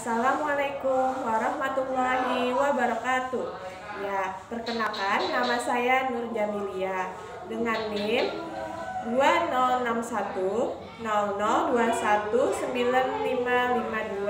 Assalamualaikum warahmatullahi wabarakatuh. Ya, perkenalkan nama saya Nur Jamilia dengan NIM 206100219552.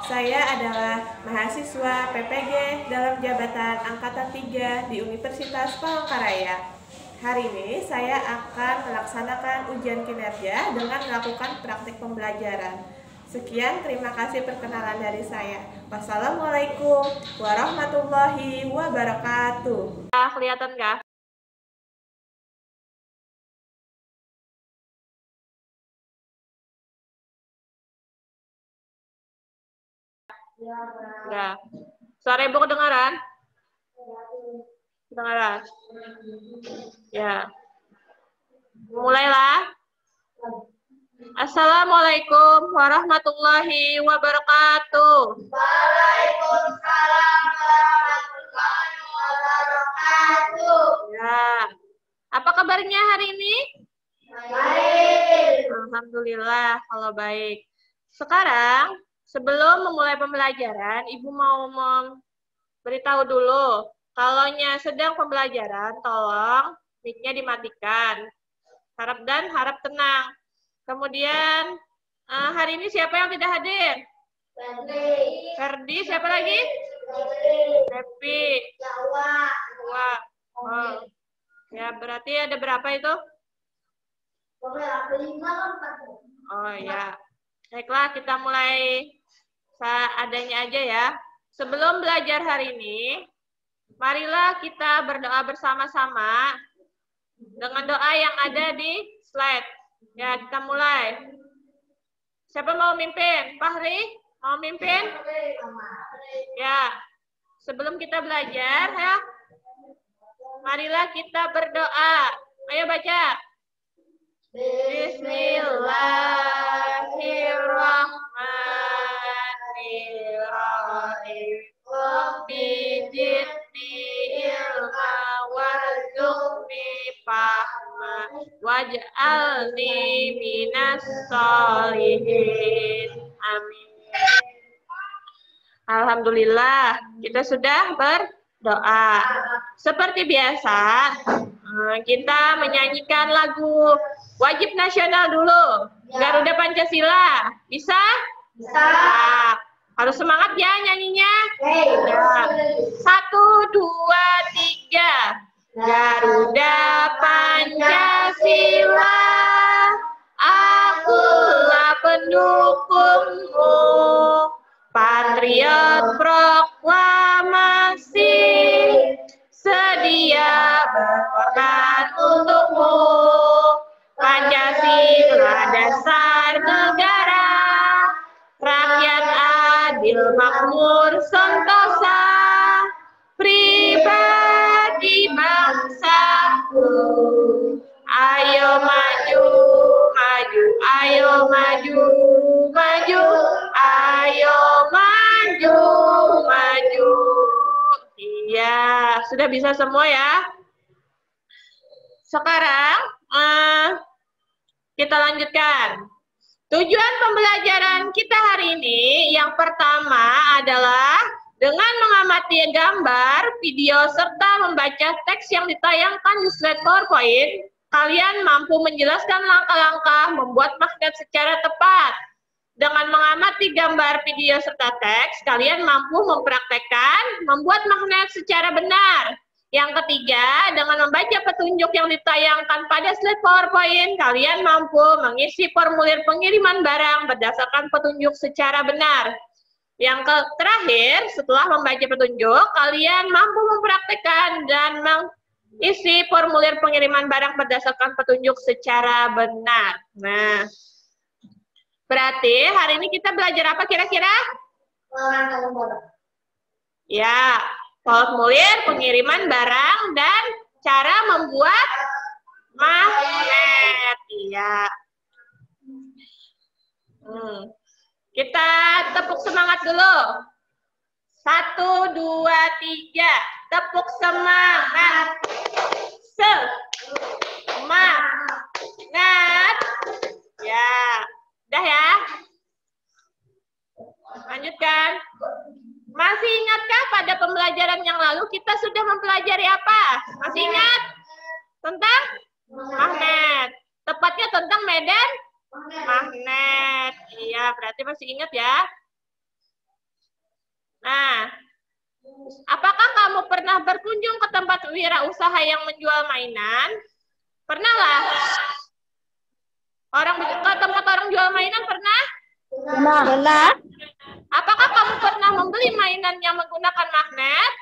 Saya adalah mahasiswa PPG dalam jabatan Angkatan 3 di Universitas Palangkaraya. Hari ini saya akan melaksanakan ujian kinerja dengan melakukan praktik pembelajaran. Sekian, terima kasih perkenalan dari saya. Wassalamualaikum warahmatullahi wabarakatuh. Kelihatan nggak? Nggak. Suara ibu kedengaran? Kedengaran? Ya. Mulailah. Assalamualaikum warahmatullahi wabarakatuh. Waalaikumsalam warahmatullahi wabarakatuh. Ya. Apa kabarnya hari ini? Baik. Alhamdulillah kalau baik. Sekarang, sebelum memulai pembelajaran, Ibu mau memberitahu dulu. Kalau sedang pembelajaran, tolong mic-nya dimatikan. Harap tenang. Kemudian, hari ini siapa yang tidak hadir? Ferdi, siapa lagi? Happy. Jawa. Oh. Ya, berarti ada berapa itu? Oh ya. Baiklah, kita mulai seadanya aja ya. Sebelum belajar hari ini, marilah kita berdoa bersama-sama dengan doa yang ada di slide. Ya, kita mulai. Siapa mau mimpin? Fahri, mau mimpin? Ya. Sebelum kita belajar, ya, marilah kita berdoa. Ayo baca. Bismillahirrahmanirrahim. Bijidni ilma warzuqni fahma waj'alni minas sholihin. Amin. Alhamdulillah, kita sudah berdoa. Seperti biasa, kita menyanyikan lagu wajib nasional dulu. Garuda Pancasila. Bisa? Bisa. Nah, harus semangat ya nyanyinya. Ya. 1, 2, 3. Garuda Pancasila, akulah pendukungmu. Patriot proklamasi, sedia berkorban untukmu. Pancasila dasar negara, rakyat adil makmur sentosa, pribadi bangsaku. Ayo maju, maju, ayo maju, maju, ayo maju, maju. Iya, sudah bisa semua ya. Sekarang kita lanjutkan. Tujuan pembelajaran kita hari ini yang pertama adalah dengan mengamati gambar, video, serta membaca teks yang ditayangkan di slide PowerPoint, kalian mampu menjelaskan langkah-langkah membuat magnet secara tepat. Dengan mengamati gambar, video, serta teks, kalian mampu mempraktekkan membuat magnet secara benar. Yang ketiga, dengan membaca petunjuk yang ditayangkan pada slide PowerPoint, kalian mampu mengisi formulir pengiriman barang berdasarkan petunjuk secara benar. Yang terakhir, setelah membaca petunjuk, kalian mampu mempraktekkan dan mengisi formulir pengiriman barang berdasarkan petunjuk secara benar. Nah, berarti hari ini kita belajar apa kira-kira? Ya, formulir pengiriman barang dan cara membuat magnet. Iya. Kita tepuk semangat dulu. 1, 2, 3. Tepuk semangat. Semangat. Ya. Udah ya? Lanjutkan. Masih ingatkah pada pembelajaran yang lalu kita sudah mempelajari apa? Masih ingat? Tentang magnet. Tepatnya tentang medan magnet. Iya, berarti masih ingat ya. Nah, apakah kamu pernah berkunjung ke tempat wirausaha yang menjual mainan? Pernah lah. Ke tempat orang jual mainan pernah? Pernah. Apakah kamu pernah membeli mainan yang menggunakan magnet?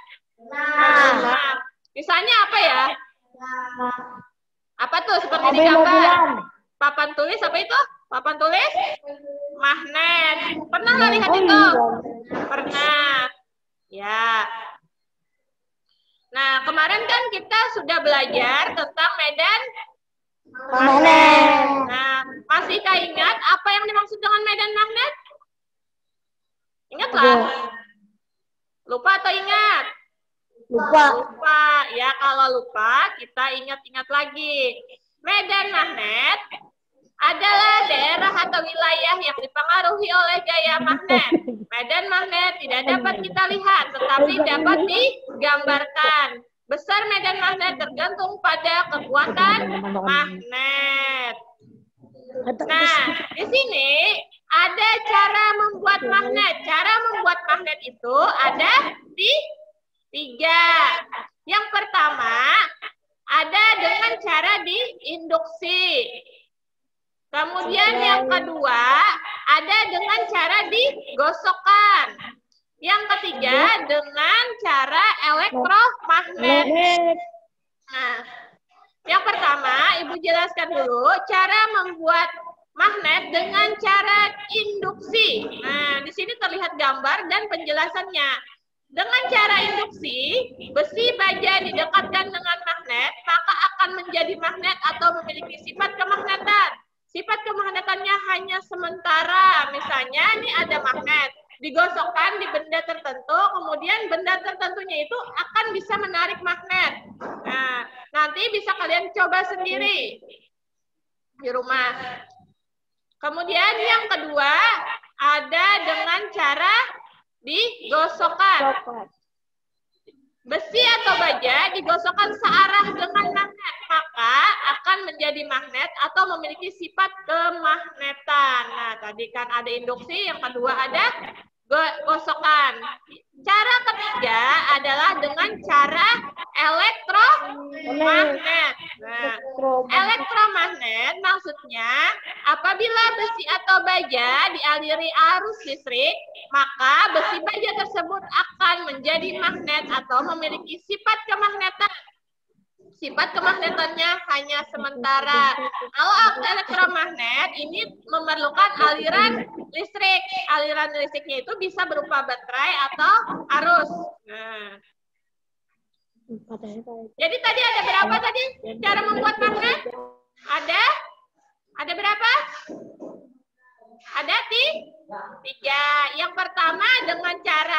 Nah, misalnya apa ya? Apa tuh seperti di gambar? Papan tulis apa itu? Papan tulis? Magnet. Pernah nggak lihat itu? Pernah. Ya. Nah, kemarin kan kita sudah belajar tentang medan magnet. Nah, masihkah ingat apa yang dimaksud dengan medan magnet? Ingatlah. Lupa atau ingat? Lupa. Lupa. Ya, kalau lupa kita ingat-ingat lagi. Medan magnet adalah daerah atau wilayah yang dipengaruhi oleh gaya magnet. Medan magnet tidak dapat kita lihat, tetapi dapat digambarkan. Besar medan magnet tergantung pada kekuatan magnet. Nah, di sini ada cara membuat magnet. Cara membuat magnet itu ada di 3. Yang pertama, ada dengan cara diinduksi. Kemudian yang kedua, ada dengan cara digosokkan. Yang ketiga, dengan cara elektromagnet. Nah, yang pertama, Ibu jelaskan dulu cara membuat magnet dengan cara induksi. Nah, di sini terlihat gambar dan penjelasannya. Dengan cara induksi, besi baja didekatkan dengan magnet, maka akan menjadi magnet atau memiliki sifat kemagnetan. Sifat kemagnetannya hanya sementara. Misalnya, ini ada magnet. Digosokkan di benda tertentu, kemudian benda tertentunya itu akan bisa menarik magnet. Nah, nanti bisa kalian coba sendiri di rumah. Kemudian yang kedua, ada dengan cara digosokkan. Besi atau baja digosokkan searah dengan magnet, maka akan menjadi magnet atau memiliki sifat kemagnetan. Nah, tadi kan ada induksi, yang kedua ada gosokkan. Cara ketiga adalah dengan cara elektromagnet. Nah, elektromagnet maksudnya apabila besi atau baja dialiri arus listrik, maka besi baja tersebut akan menjadi magnet atau memiliki sifat kemagnetan. Sifat kemagnetannya hanya sementara. Kalau elektromagnet ini memerlukan aliran listrik. Aliran listriknya itu bisa berupa baterai atau arus. Nah. Jadi tadi ada berapa tadi cara membuat magnet? Ada berapa? Ada 3. Yang pertama dengan cara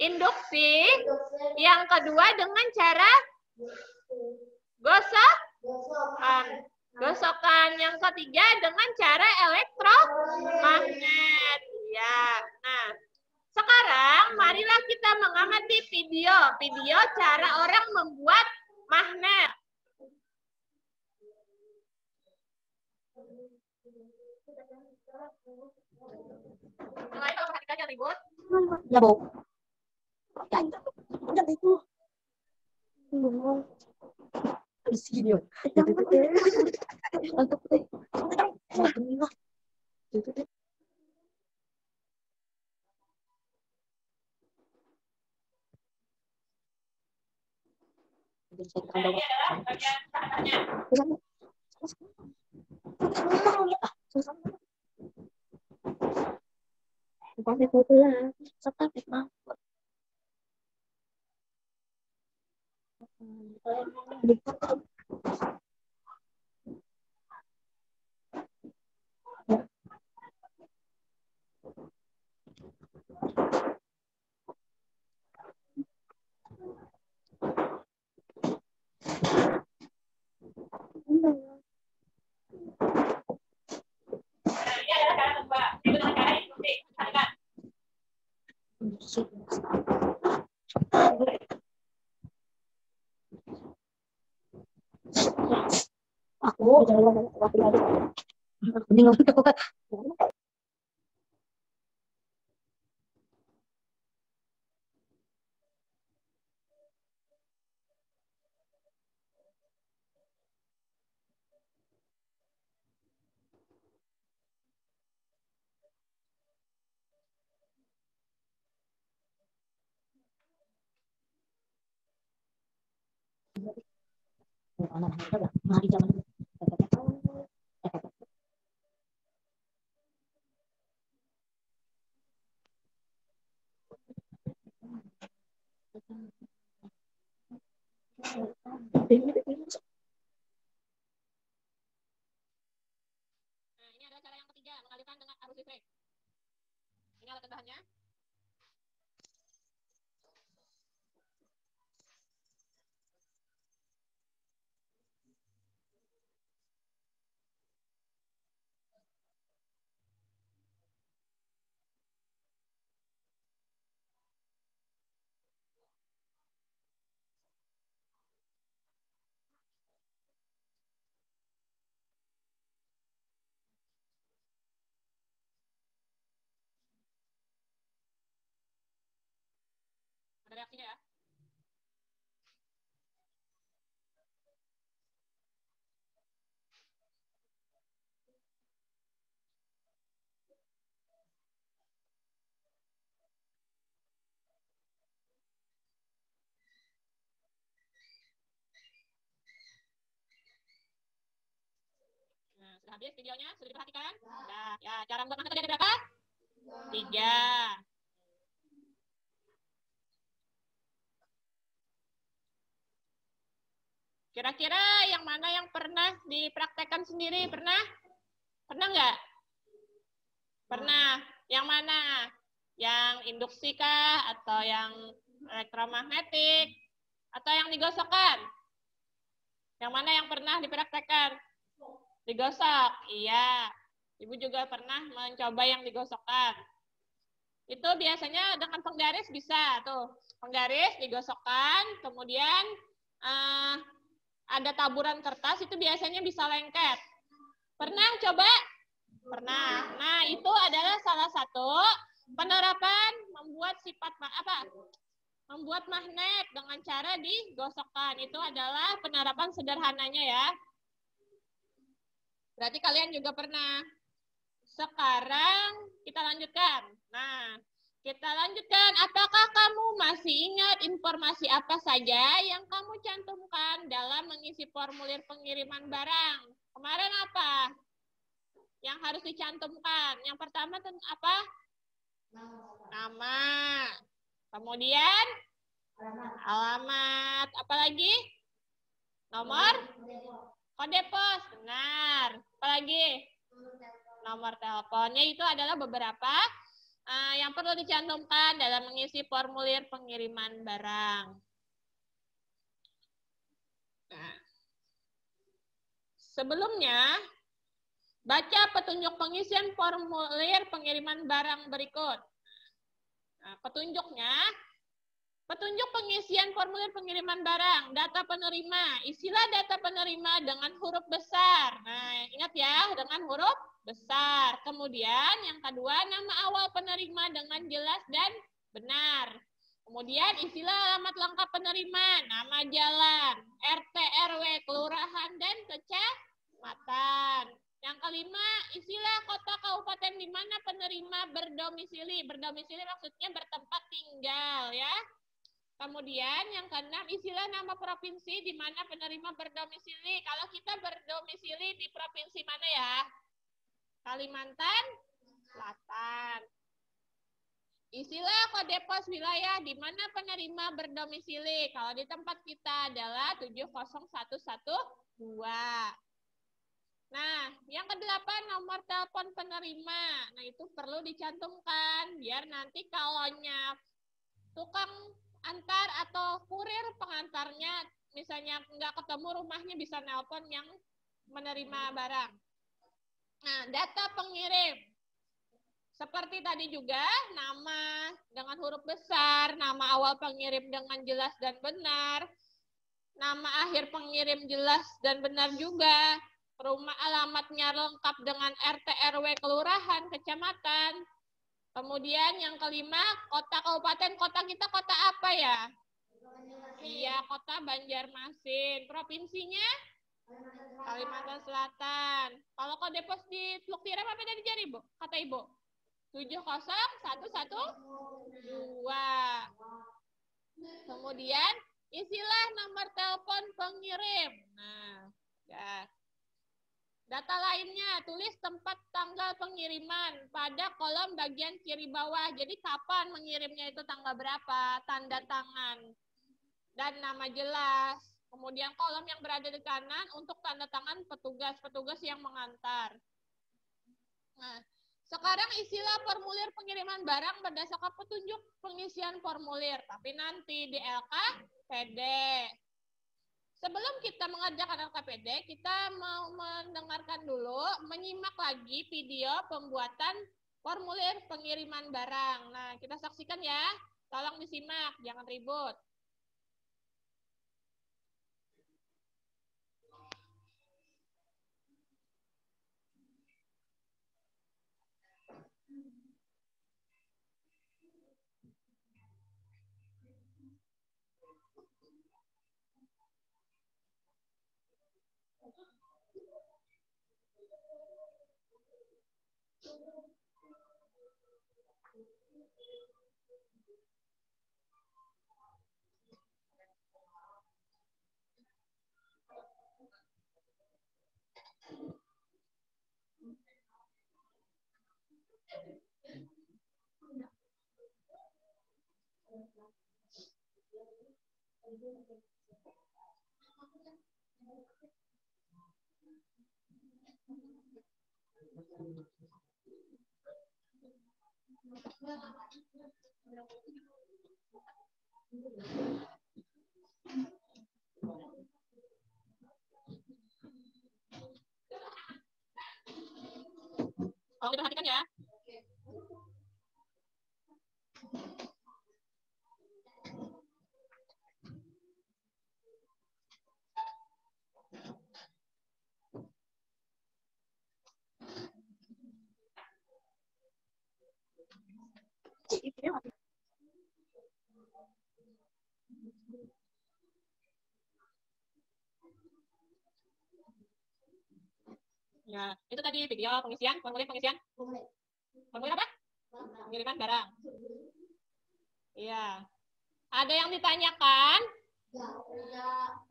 induksi. Yang kedua dengan cara gosokkan. Yang ketiga dengan cara elektromagnet. Ya. Nah, sekarang marilah kita mengamati video cara orang membuat magnet. Mulai perhatikan ribut. Ya, Bu. Jangan itu. Di sini. Aku jangan waktu lagi. Bingung. Mari jangan. Ini adalah cara yang ketiga, mengalirkan dengan arus listrik. Ini alat bahannya. Ada reaksinya ya. Nah, sudah habis videonya, sudah diperhatikan? Sudah. Ya, cara membuat magnet tadi ada berapa? 3. Kira-kira yang mana yang pernah dipraktekkan sendiri? Pernah? Pernah nggak? Pernah. Yang mana? Yang induksi kah? Atau yang elektromagnetik? Atau yang digosokkan? Yang mana yang pernah dipraktekkan? Digosok. Iya. Ibu juga pernah mencoba yang digosokkan. Itu biasanya dengan penggaris bisa. Tuh, penggaris digosokkan, kemudian ada taburan kertas, itu biasanya bisa lengket. Pernah coba? Pernah. Nah, itu adalah salah satu penerapan membuat membuat magnet dengan cara digosokkan. Itu adalah penerapan sederhananya ya. Berarti kalian juga pernah. Sekarang kita lanjutkan. Nah, kita lanjutkan. Apakah kamu masih ingat informasi apa saja yang kamu cantumkan dalam mengisi formulir pengiriman barang? Kemarin apa yang harus dicantumkan? Yang pertama apa? Nama. Kemudian alamat. Apalagi? Nomor? Kode pos. Benar. Apalagi? Nomor teleponnya. Itu adalah beberapa yang perlu dicantumkan dalam mengisi formulir pengiriman barang. Nah, sebelumnya, baca petunjuk pengisian formulir pengiriman barang berikut. Nah, petunjuk pengisian formulir pengiriman barang, data penerima. Isilah data penerima dengan huruf besar. Nah, ingat ya, dengan huruf besar. Kemudian yang kedua, nama awal penerima dengan jelas dan benar. Kemudian isilah alamat lengkap penerima, nama jalan, RT, RW, kelurahan, dan kecamatan. Yang kelima, isilah kota kabupaten di mana penerima berdomisili. Berdomisili maksudnya bertempat tinggal ya. Kemudian yang keenam, isilah nama provinsi di mana penerima berdomisili. Kalau kita berdomisili di provinsi mana ya? Kalimantan Selatan. Isilah kode pos wilayah di mana penerima berdomisili. Kalau di tempat kita adalah 70112. Nah, yang kedelapan, nomor telepon penerima. Nah, itu perlu dicantumkan biar nanti kalaunya tukang antar atau kurir pengantarnya misalnya nggak ketemu rumahnya, bisa nelpon yang menerima barang. Nah, data pengirim. Seperti tadi juga, nama dengan huruf besar, nama awal pengirim dengan jelas dan benar, nama akhir pengirim jelas dan benar juga, rumah alamatnya lengkap dengan RT, RW, kelurahan, kecamatan. Kemudian yang kelima, kota, kabupaten. Kota kita kota apa ya? Iya, kota Banjarmasin. Provinsinya? Kalimantan Selatan. Kalau kode pos di Teluk Tiram apa tadi jadi, Bu? Kata Ibu. 70112. Kemudian isilah nomor telepon pengirim. Nah, ya. Data lainnya, tulis tempat tanggal pengiriman pada kolom bagian kiri bawah. Jadi kapan mengirimnya itu tanggal berapa, tanda tangan, dan nama jelas. Kemudian kolom yang berada di kanan untuk tanda tangan petugas yang mengantar. Nah, sekarang isilah formulir pengiriman barang berdasarkan petunjuk pengisian formulir. Tapi nanti di LKPD. Sebelum kita mengerjakan LKPD, kita mau mendengarkan dulu, menyimak lagi video pembuatan formulir pengiriman barang. Nah, kita saksikan ya. Tolong disimak, jangan ribut. Tolong diperhatikan ya. Ya, itu tadi video pengisian, formulir pengisian. Formulir apa? Pengiriman barang. Iya. Ada yang ditanyakan?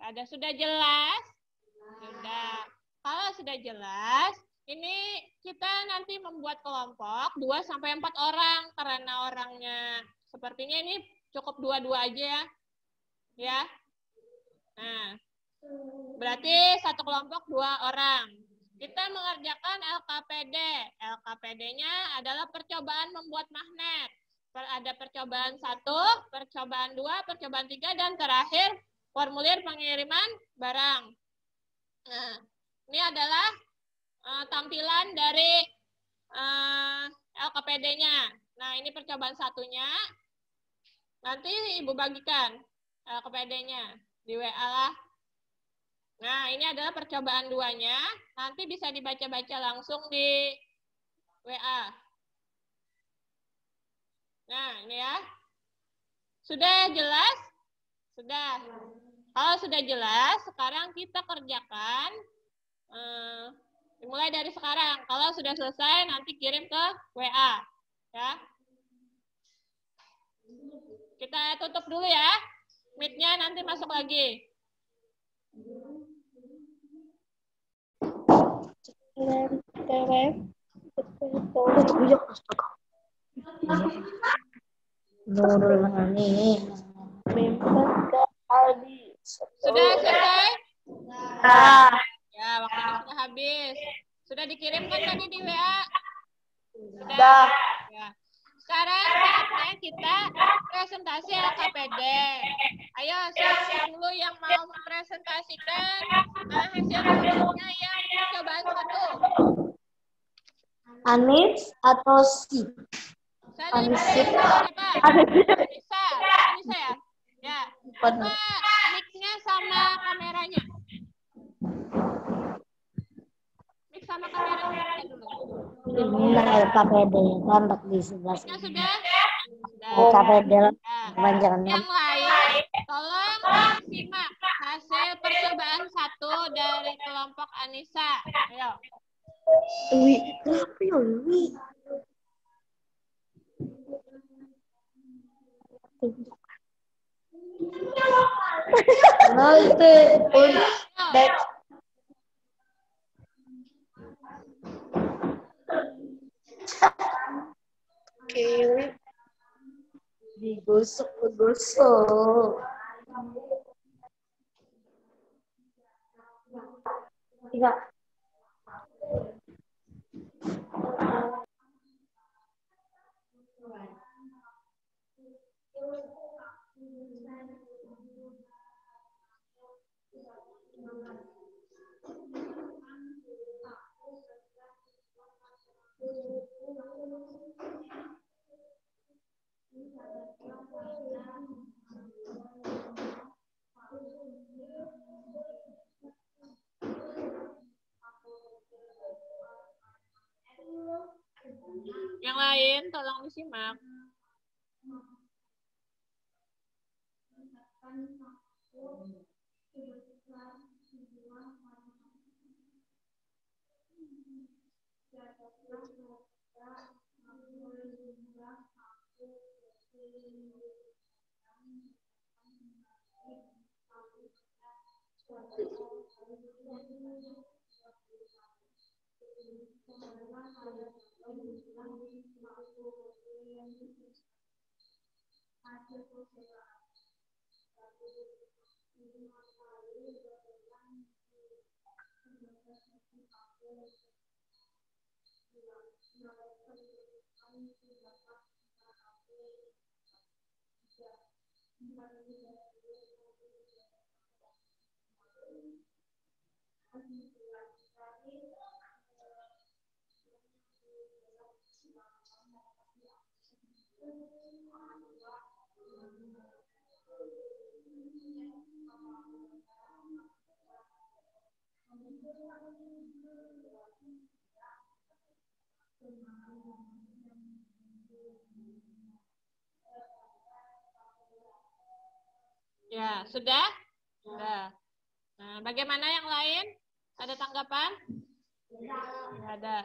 Ada, sudah jelas? Sudah. Kalau sudah jelas, ini kita nanti membuat kelompok 2-4 orang karena orangnya sepertinya ini cukup 2 aja ya. Ya. Nah, berarti satu kelompok 2 orang. Kita mengerjakan LKPD. LKPD-nya adalah percobaan membuat magnet. Ada percobaan 1, percobaan 2, percobaan 3, dan terakhir formulir pengiriman barang. Nah, ini adalah tampilan dari LKPD-nya. Nah, ini percobaan 1-nya. Nanti Ibu bagikan LKPD-nya di WA lah. Nah, ini adalah percobaan 2-nya. Nanti bisa dibaca-baca langsung di WA. Nah, ini ya. Sudah jelas? Sudah. Kalau sudah jelas, sekarang kita kerjakan. Dimulai dari sekarang. Kalau sudah selesai, nanti kirim ke WA. Ya. Kita tutup dulu ya. Meet-nya nanti masuk lagi. Sudah selesai? Ya, waktunya sudah habis. Sudah dikirimkan tadi di WA? Sudah. Ya. Sekarang saatnya kita presentasi LKPD. Ayo, siapa dulu yang mau mempresentasikan hasil kerjanya yang percobaan 1? Anis atau Si? Anissa ya? Ya. Apa mic-nya sama kameranya? Mic sama kameranya dulu. Ini KPD kontak di sebelah Mic-nya sini. sudah? KPD Yang lain, tolong simak hasil percobaan 1 dari kelompok Anissa. Ayo. Wi, kenapa ya Wi? Nanti back. Kiri digosok. Tiga. Yang lain tolong disimak. Ya, sudah? Sudah. Nah, bagaimana yang lain? Ada tanggapan? Tidak ada.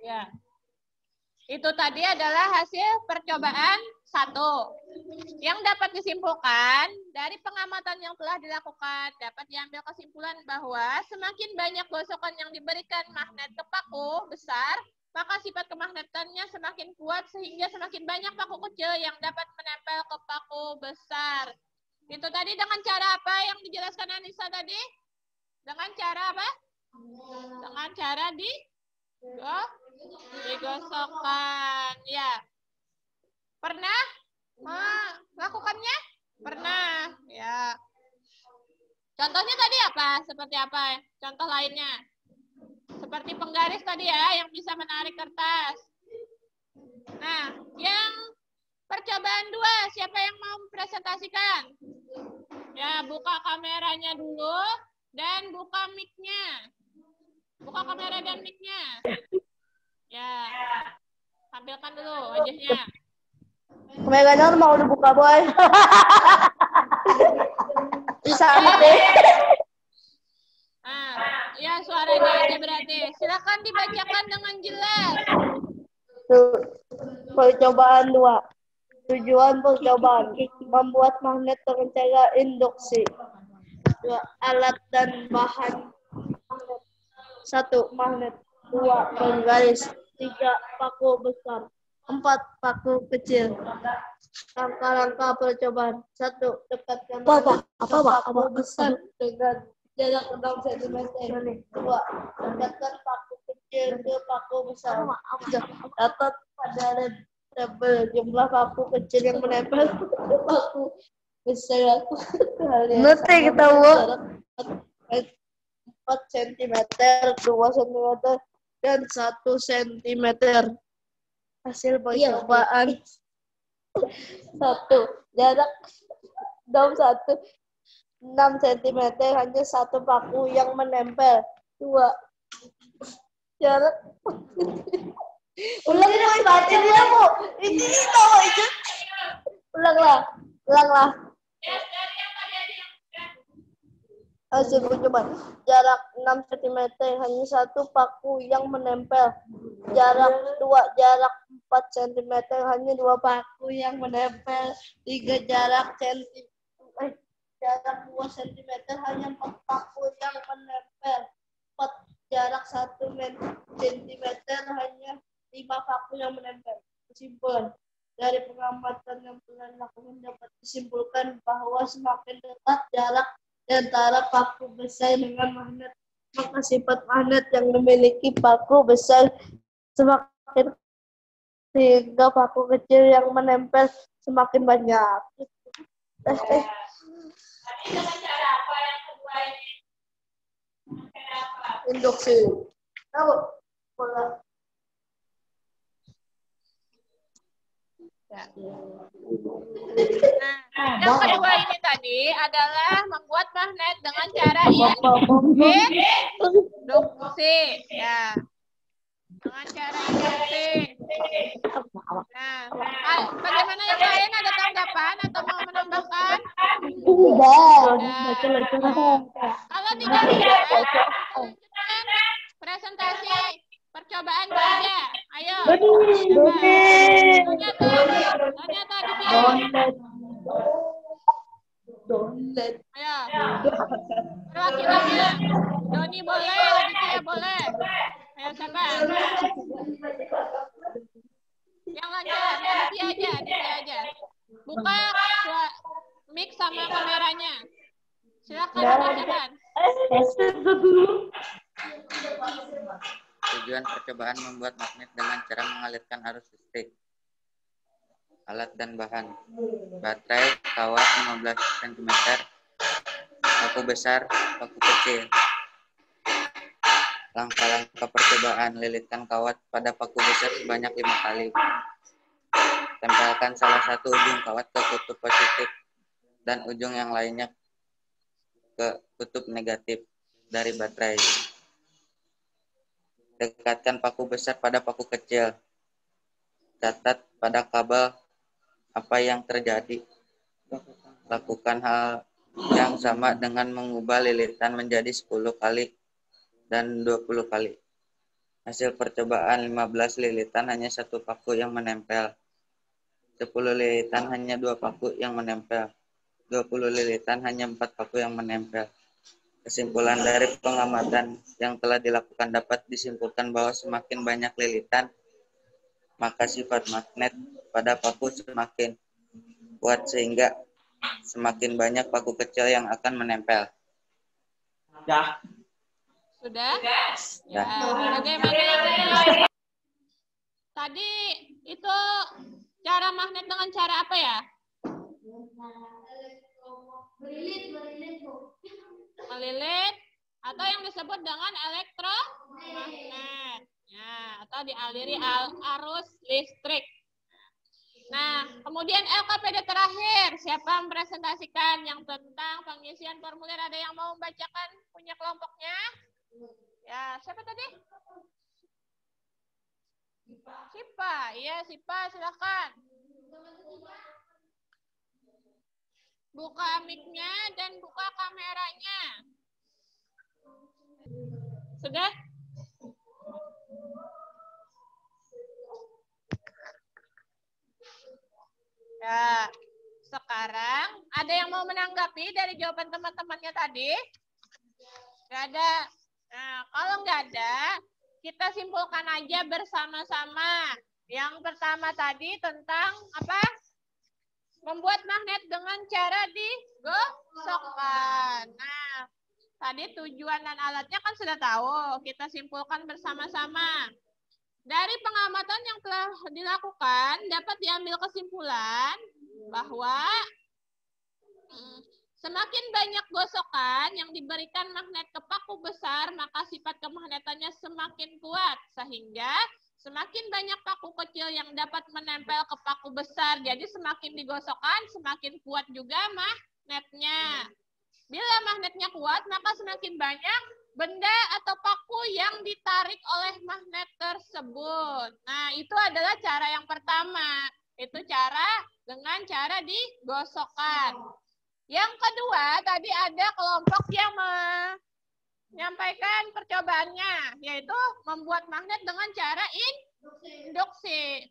Ya. Itu tadi adalah hasil percobaan 1. Yang dapat disimpulkan dari pengamatan yang telah dilakukan, dapat diambil kesimpulan bahwa semakin banyak gosokan yang diberikan magnet ke paku besar, maka sifat kemagnetannya semakin kuat sehingga semakin banyak paku kecil yang dapat menempel ke paku besar. Itu tadi dengan cara apa yang dijelaskan Anissa tadi? Dengan cara apa? Dengan cara digosokkan. Ya. Pernah melakukannya? Pernah. Ya. Contohnya tadi apa? Seperti apa? Contoh lainnya. Seperti penggaris tadi ya, yang bisa menarik kertas. Nah, yang percobaan 2, siapa yang mau presentasikan? Ya, buka kameranya dulu dan buka mic-nya. Buka kamera dan mic-nya. Ya, tampilkan dulu wajahnya. Kameranya mau dibuka, boy. Bisa deh. Nah, ya suaranya aja berarti. Silakan dibacakan dengan jelas. Percobaan 2. Tujuan percobaan membuat magnet dengan cara induksi. 2. Alat dan bahan magnet. 1. Magnet. 2. Penggaris. 3. Paku besar. 4. Paku kecil. Langkah-langkah percobaan. 1. Dekatkan paku besar dengan jarak 6 cm. 2. Dekatkan paku kecil ke paku besar. Dapat pada tabel jumlah paku kecil yang menempel ke paku besar. Nanti kita buat 4 cm, 2 cm, dan 1 cm. Hasil percobaan. 1. Jarak daun 1 6 cm, hanya 1 paku yang menempel. 2. Jarak ulang ulanglah. Hasil percobaan. Jarak 6 cm, hanya 1 paku yang menempel. Jarak 2. Jarak 4 cm, hanya 2 paku yang menempel. 3. Jarak 2 cm, hanya 4 paku yang menempel. 4. Jarak 1 cm, hanya 5 paku yang menempel. Kesimpulan. Dari pengamatan yang telah dilakukan dapat disimpulkan bahwa semakin dekat jarak di antara paku besar dengan magnet, maka sifat magnet yang memiliki paku besar semakin, sehingga paku kecil yang menempel semakin banyak. Tadi dengan cara apa yang kedua ini? Kenapa? Induksi. Tahu? Pola. Ya. Nah, yang kedua ini tadi adalah membuat magnet dengan cara induksi. Ya. Dengan cara induksi. Nah, bagaimana yang lain, ada tanggapan atau mau menambahkan? Kalau tidak ada, lanjutkan presentasi percobaan kerja. Ayo. Tanya tuh di sini. Ayo. Perwakilannya. Doni boleh, Aditya boleh. Ayo siapa? Yang lancar, Aditya aja. Buka mic sama kameranya. Silakan bacakan. Tujuan percobaan membuat magnet dengan cara mengalirkan arus listrik. Alat dan bahan. Baterai, kawat 15 cm, paku besar, paku kecil. Langkah-langkah percobaan: lilitkan kawat pada paku besar sebanyak 5 kali. Tempelkan salah satu ujung kawat ke kutub positif dan ujung yang lainnya ke kutub negatif dari baterai. Dekatkan paku besar pada paku kecil. Catat pada kabel apa yang terjadi. Lakukan hal yang sama dengan mengubah lilitan menjadi 10 kali dan 20 kali. Hasil percobaan: 15 lilitan hanya 1 paku yang menempel. 10 lilitan hanya 2 paku yang menempel. 20 lilitan hanya 4 paku yang menempel. Kesimpulan dari pengamatan yang telah dilakukan dapat disimpulkan bahwa semakin banyak lilitan, maka sifat magnet pada paku semakin kuat sehingga semakin banyak paku kecil yang akan menempel. Sudah? Ya. Bagaimana yang lain? Tadi itu cara magnet dengan cara apa ya? Melilit atau yang disebut dengan elektromagnet. Ya, atau dialiri arus listrik. Nah, kemudian LKPD terakhir, siapa mempresentasikan yang tentang pengisian formulir? Ada yang mau membacakan punya kelompoknya? Ya, siapa tadi? Sipa, iya Sipa, silakan. Buka mic-nya dan buka kameranya. Sudah? Ya, sekarang ada yang mau menanggapi dari jawaban teman-temannya tadi? Nggak ada. Nah, kalau nggak ada, kita simpulkan aja bersama-sama. Yang pertama tadi tentang apa? Membuat magnet dengan cara digosokkan. Nah, tadi tujuan dan alatnya kan sudah tahu. Kita simpulkan bersama-sama. Dari pengamatan yang telah dilakukan, dapat diambil kesimpulan bahwa Semakin banyak gosokan yang diberikan magnet ke paku besar, maka sifat kemagnetannya semakin kuat. Sehingga semakin banyak paku kecil yang dapat menempel ke paku besar. Jadi semakin digosokkan, semakin kuat juga magnetnya. Bila magnetnya kuat, maka semakin banyak benda atau paku yang ditarik oleh magnet tersebut. Nah, itu adalah cara yang pertama. Itu dengan cara digosokkan. Yang kedua, tadi ada kelompok yang menyampaikan percobaannya, yaitu membuat magnet dengan cara induksi.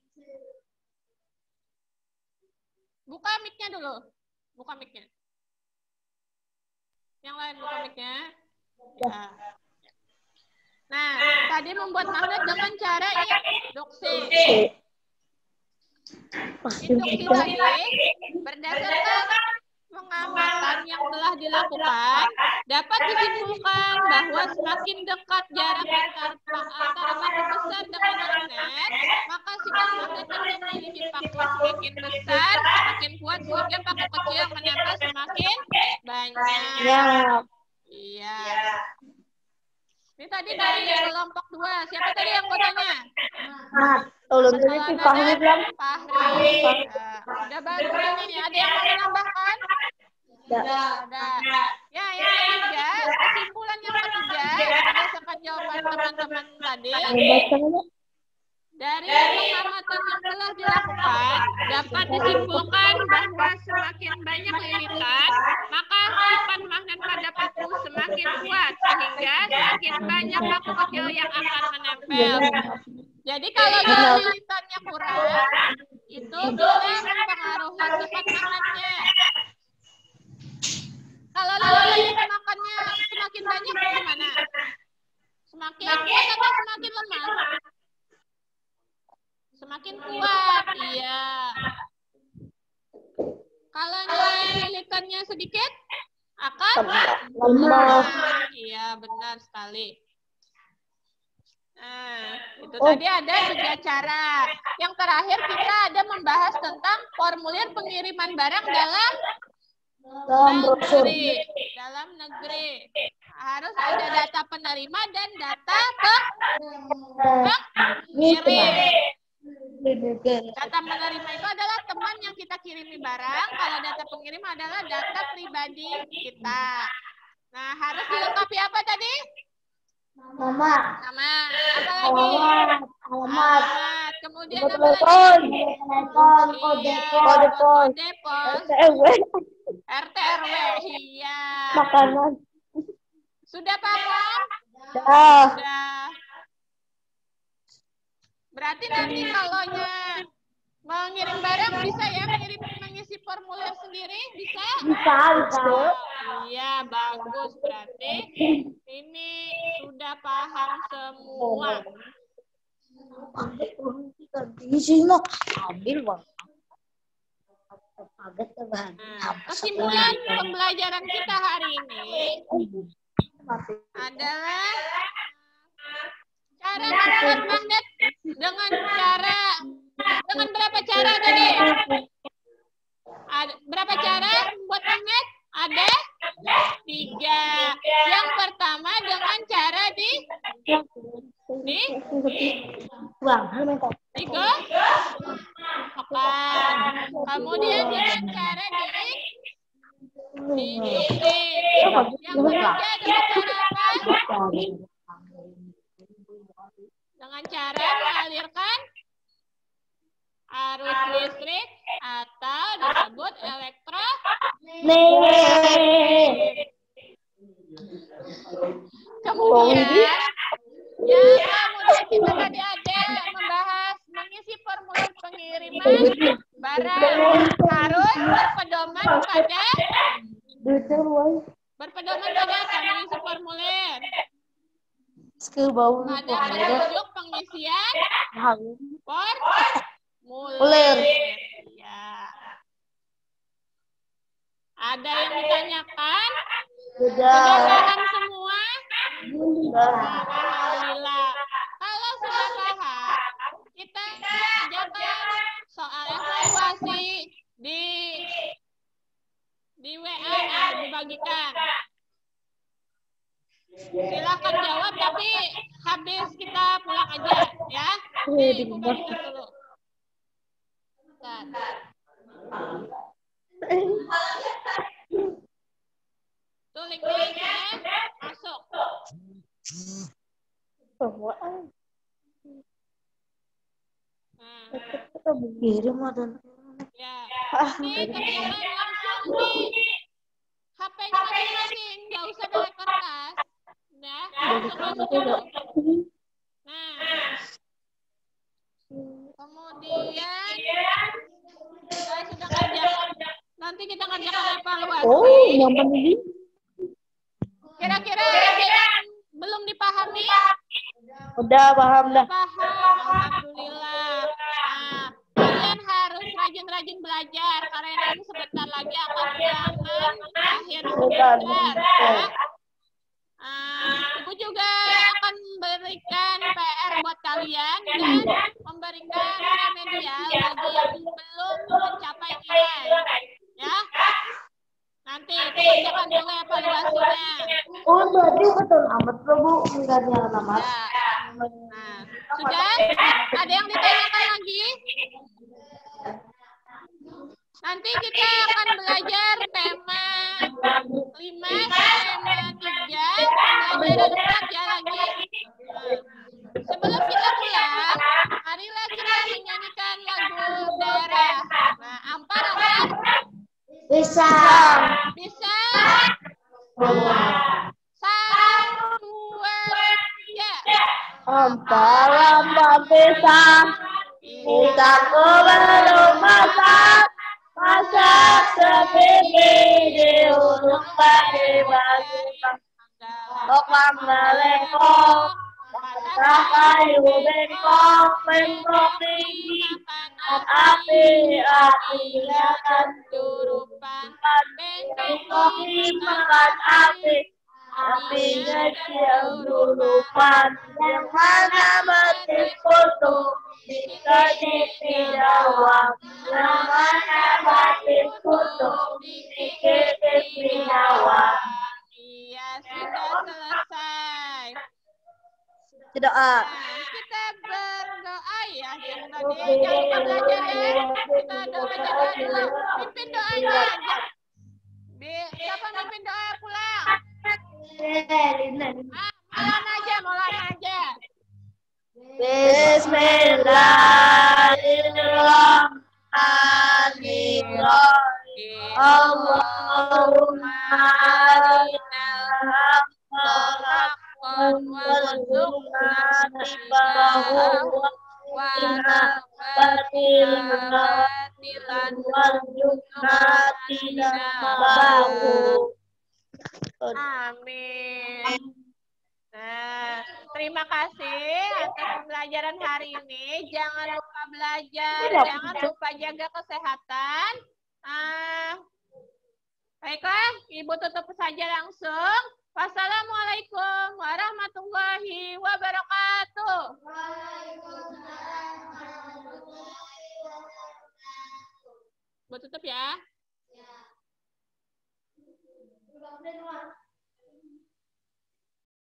Buka mic-nya dulu. Buka mic-nya. Yang lain buka mic-nya. Ya. Nah, tadi membuat magnet dengan cara induksi. Induksi tadi berdasarkan pengamatan yang telah dilakukan, dapat disimpulkan bahwa semakin dekat jarak antara paku besar dengan magnet, maka sifat magnet yang memiliki paku semakin besar, semakin kuat, sehingga paku kecil yang menempel semakin banyak. Iya. Ini tadi dari kelompok 2. Siapa tadi anggotanya? Ulun tadi Fahri bilang. Fahri. Udah bagus ini. Ada yang mau menambahkan? Ada. Ya, yang ketiga, kesimpulan yang ketiga, berdasarkan jawaban teman-teman tadi, dari pengamatan yang telah dilakukan, dapat disimpulkan bahwa semakin banyak lilitan, maka sifat magnet pada paku semakin kuat, sehingga semakin banyak paku kecil yang akan menempel. Jadi kalau lilitannya kurang, itu bisa mempengaruhi sifat magnetnya. Kalau lilitan makannya semakin banyak, gimana? Semakin kuat atau semakin lemah? Semakin kuat, iya. Kalau lilitannya sedikit, akan lemah. Iya, benar sekali. Nah, itu tadi ada 3 cara. Yang terakhir kita ada membahas tentang formulir pengiriman barang dalam negeri. Dalam negeri. Harus ada data penerima dan data pengirim. Data menerima itu adalah teman yang kita kirimi barang. Kalau data pengirim adalah data pribadi kita. Nah, harus dilengkapi apa tadi? Nama. Apa lagi? Alamat. Kemudian apa lagi? Kode pos. RT RW. Iya. Makanan. Sudah paham? Sudah. Berarti nanti kalau mengirim barang bisa ya, mengisi formulir sendiri bisa? Bisa. Iya, bagus. Berarti ini sudah paham semua. Kesimpulan pembelajaran kita hari ini adalah cara membuat magnet dengan berapa cara tadi? Berapa cara membuat magnet? Ada 3. Yang pertama dengan cara kemudian dengan cara diinduksi. Yang ketiga dengan cara apa? Dengan cara mengalirkan arus listrik atau disebut elektronik. Kemudian kita tadi ada membahas mengisi formulir pengiriman barang harus berpedoman pada mengisi formulir. Pada petunjuk pengisian formulir. Ya. Ada yang ditanyakan? Sudah paham semua? Alhamdulillah. Kalau sudah paham, kita kerjakan soal evaluasi di WA, di Nih, buka chat dulu. Bentar. Tuh link-linknya masuk. Nah, Kirim ada. ya. Ini ketikkan langsung di HP-nya masing-masing, nggak usah pakai kertas. Nah, langsung masuk itu. Nah, kemudian saya sudah kerjakan. Nanti kita kerjakan evaluasi. Oh, yang ini. Kira-kira ada yang belum dipahami? Udah paham dah. Paham, alhamdulillah. Nah, kalian harus rajin-rajin belajar karena nanti sebentar lagi akan ulangan akhir semester. Ya. Ibu juga akan memberikan PR buat kalian dan memberikan remedial bagi yang belum mencapai nilai. Ya. Nanti dikerjakan dulu evaluasinya. Oh, berarti betul amat Bu, enggak nyala nama. Ya. Nah, sudah? Ada yang ditanyakan lagi? Nanti kita akan belajar tema 5, tema 3, pembelajaran 4 ya lagi. Nah, sebelum kita pulang, marilah kita menyanyikan lagu daerah. Nah, Ampar. Bisa. Bisa? 1, 2, 3. Ampar bisa. Kita belum masak. Masak sepipi di ujung padi basukan. Topang melengkong. Masak kayu bengkok. Bengkok tinggi. Api akan Turupan bengkok dimakan api. Apinya lurupan. Yang mana mati kutu. Jika dipidawang. Yang mana mati kutu. Jika dipidawang. Iya, sudah selesai. Doa. Nah, kita berdoa ya. Yang tadi jangan lupa belajar ya. Kita baca dulu. Pimpin doanya. Siapa mimpin doa pulang? Maulana aja. Bismillahirrahmanirrahim. Allahumma arinal haqqan warzuqna ittibahu wa naqbatil batilan warzuqna tinabahu. Amin. Nah, terima kasih atas pembelajaran hari ini. Jangan lupa belajar, jangan lupa jaga kesehatan. Baiklah, Ibu tutup saja langsung. Wassalamualaikum warahmatullahi wabarakatuh. Ibu tutup ya.